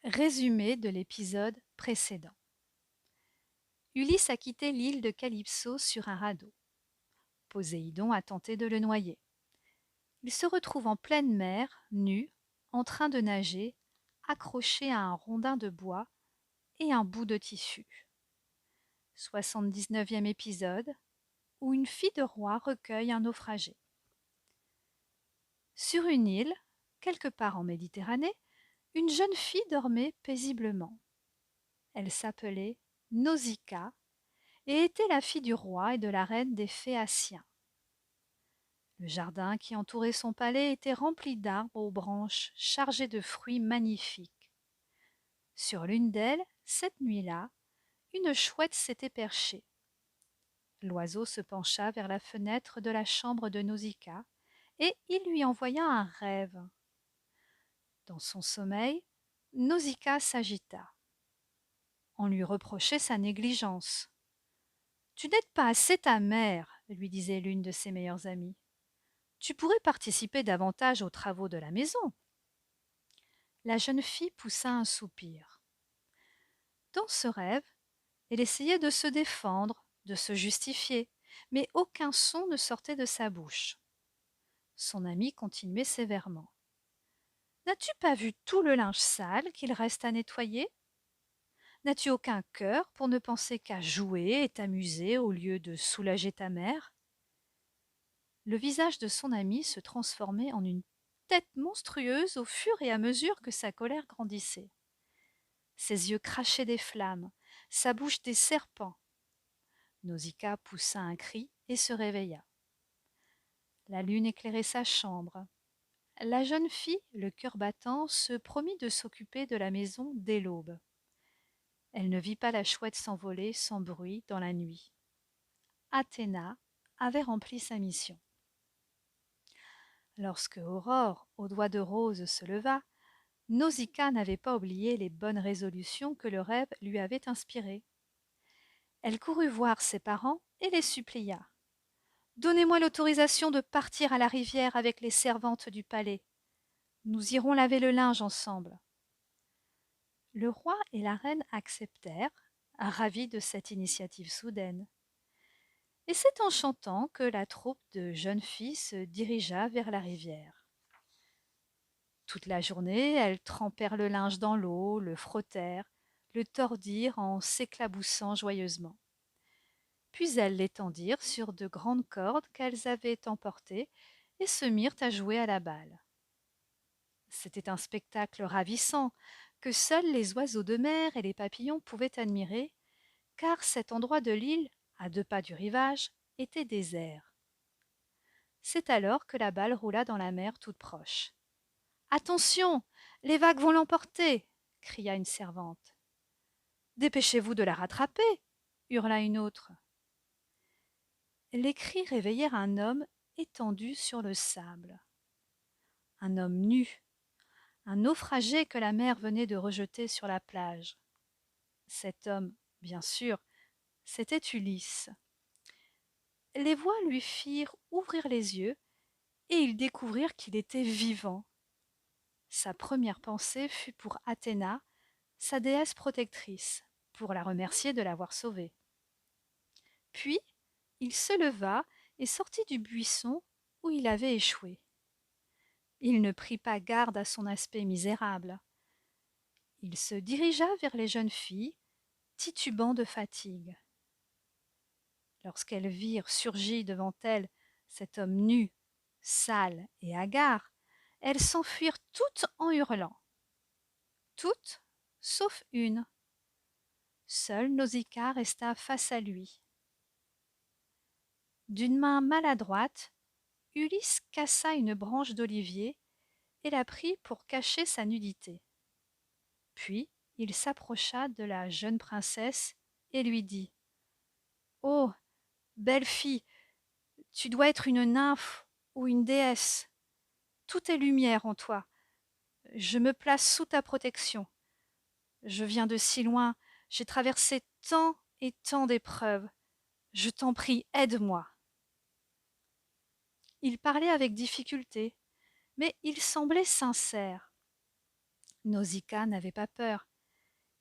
Résumé de l'épisode précédent. Ulysse a quitté l'île de Calypso sur un radeau. Poséidon a tenté de le noyer. Il se retrouve en pleine mer, nu, en train de nager, accroché à un rondin de bois et un bout de tissu. 79e épisode où une fille de roi recueille un naufragé. Sur une île, quelque part en Méditerranée, une jeune fille dormait paisiblement. Elle s'appelait Nausicaa et était la fille du roi et de la reine des Phéaciens. Le jardin qui entourait son palais était rempli d'arbres aux branches chargées de fruits magnifiques. Sur l'une d'elles, cette nuit-là, une chouette s'était perchée. L'oiseau se pencha vers la fenêtre de la chambre de Nausicaa et il lui envoya un rêve. Dans son sommeil, Nausicaa s'agita. On lui reprochait sa négligence. Tu n'aides pas assez ta mère, lui disait l'une de ses meilleures amies. Tu pourrais participer davantage aux travaux de la maison. La jeune fille poussa un soupir. Dans ce rêve, elle essayait de se défendre, de se justifier, mais aucun son ne sortait de sa bouche. Son amie continuait sévèrement. N'as-tu pas vu tout le linge sale qu'il reste à nettoyer? N'as-tu aucun cœur pour ne penser qu'à jouer et t'amuser au lieu de soulager ta mère? Le visage de son amie se transformait en une tête monstrueuse au fur et à mesure que sa colère grandissait. Ses yeux crachaient des flammes, sa bouche des serpents. Nausicaa poussa un cri et se réveilla. La lune éclairait sa chambre. La jeune fille, le cœur battant, se promit de s'occuper de la maison dès l'aube. Elle ne vit pas la chouette s'envoler sans bruit dans la nuit. Athéna avait rempli sa mission. Lorsque Aurore, aux doigts de rose, se leva, Nausicaa n'avait pas oublié les bonnes résolutions que le rêve lui avait inspirées. Elle courut voir ses parents et les supplia. Donnez-moi l'autorisation de partir à la rivière avec les servantes du palais. Nous irons laver le linge ensemble. Le roi et la reine acceptèrent, ravis de cette initiative soudaine. Et c'est en chantant que la troupe de jeunes filles se dirigea vers la rivière. Toute la journée, elles trempèrent le linge dans l'eau, le frottèrent, le tordirent en s'éclaboussant joyeusement. Puis elles l'étendirent sur de grandes cordes qu'elles avaient emportées et se mirent à jouer à la balle. C'était un spectacle ravissant que seuls les oiseaux de mer et les papillons pouvaient admirer, car cet endroit de l'île, à 2 pas du rivage, était désert. C'est alors que la balle roula dans la mer toute proche. Attention, les vagues vont l'emporter, cria une servante. Dépêchez-vous de la rattraper, hurla une autre. Les cris réveillèrent un homme étendu sur le sable. Un homme nu, un naufragé que la mer venait de rejeter sur la plage. Cet homme, bien sûr, c'était Ulysse. Les voix lui firent ouvrir les yeux et ils découvrirent qu'il était vivant. Sa première pensée fut pour Athéna, sa déesse protectrice, pour la remercier de l'avoir sauvé. Puis, il se leva et sortit du buisson où il avait échoué. Il ne prit pas garde à son aspect misérable. Il se dirigea vers les jeunes filles, titubant de fatigue. Lorsqu'elles virent surgir devant elles cet homme nu, sale et hagard, elles s'enfuirent toutes en hurlant. Toutes, sauf une. Seule Nausicaa resta face à lui. D'une main maladroite, Ulysse cassa une branche d'olivier et la prit pour cacher sa nudité. Puis il s'approcha de la jeune princesse et lui dit: Oh, belle fille, tu dois être une nymphe ou une déesse. Tout est lumière en toi. Je me place sous ta protection. Je viens de si loin, j'ai traversé tant et tant d'épreuves. Je t'en prie, aide-moi. Il parlait avec difficulté, mais il semblait sincère. Nausicaa n'avait pas peur,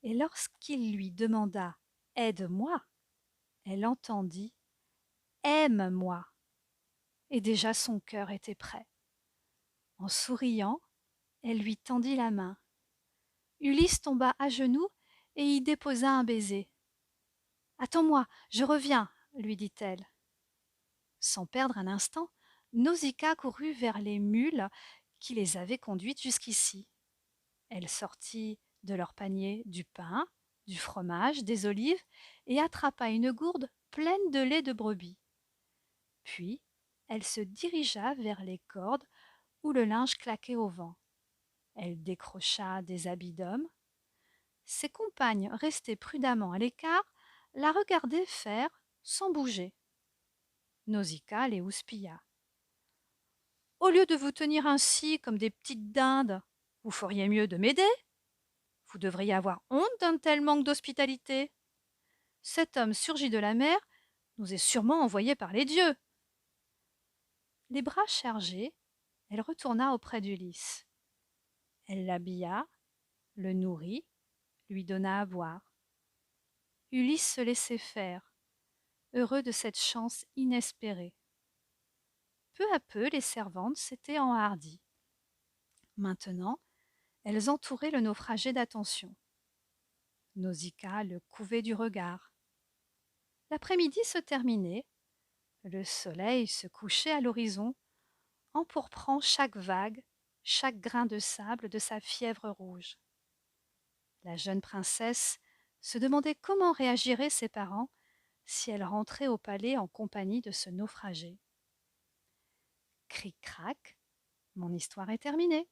et lorsqu'il lui demanda Aide-moi, elle entendit Aime-moi, et déjà son cœur était prêt. En souriant, elle lui tendit la main. Ulysse tomba à genoux et y déposa un baiser. Attends-moi, je reviens, lui dit-elle. Sans perdre un instant, Nausicaa courut vers les mules qui les avaient conduites jusqu'ici. Elle sortit de leur panier du pain, du fromage, des olives, et attrapa une gourde pleine de lait de brebis. Puis, elle se dirigea vers les cordes où le linge claquait au vent. Elle décrocha des habits d'homme. Ses compagnes, restées prudemment à l'écart, la regardaient faire sans bouger. Nausicaa les houspilla. Au lieu de vous tenir ainsi comme des petites dindes, vous feriez mieux de m'aider. Vous devriez avoir honte d'un tel manque d'hospitalité. Cet homme surgi de la mer nous est sûrement envoyé par les dieux. Les bras chargés, elle retourna auprès d'Ulysse. Elle l'habilla, le nourrit, lui donna à boire. Ulysse se laissait faire, heureux de cette chance inespérée. Peu à peu, les servantes s'étaient enhardies. Maintenant, elles entouraient le naufragé d'attention. Nausicaa le couvait du regard. L'après-midi se terminait, le soleil se couchait à l'horizon, empourprant chaque vague, chaque grain de sable de sa fièvre rouge. La jeune princesse se demandait comment réagiraient ses parents si elle rentrait au palais en compagnie de ce naufragé. Cric-crac, mon histoire est terminée.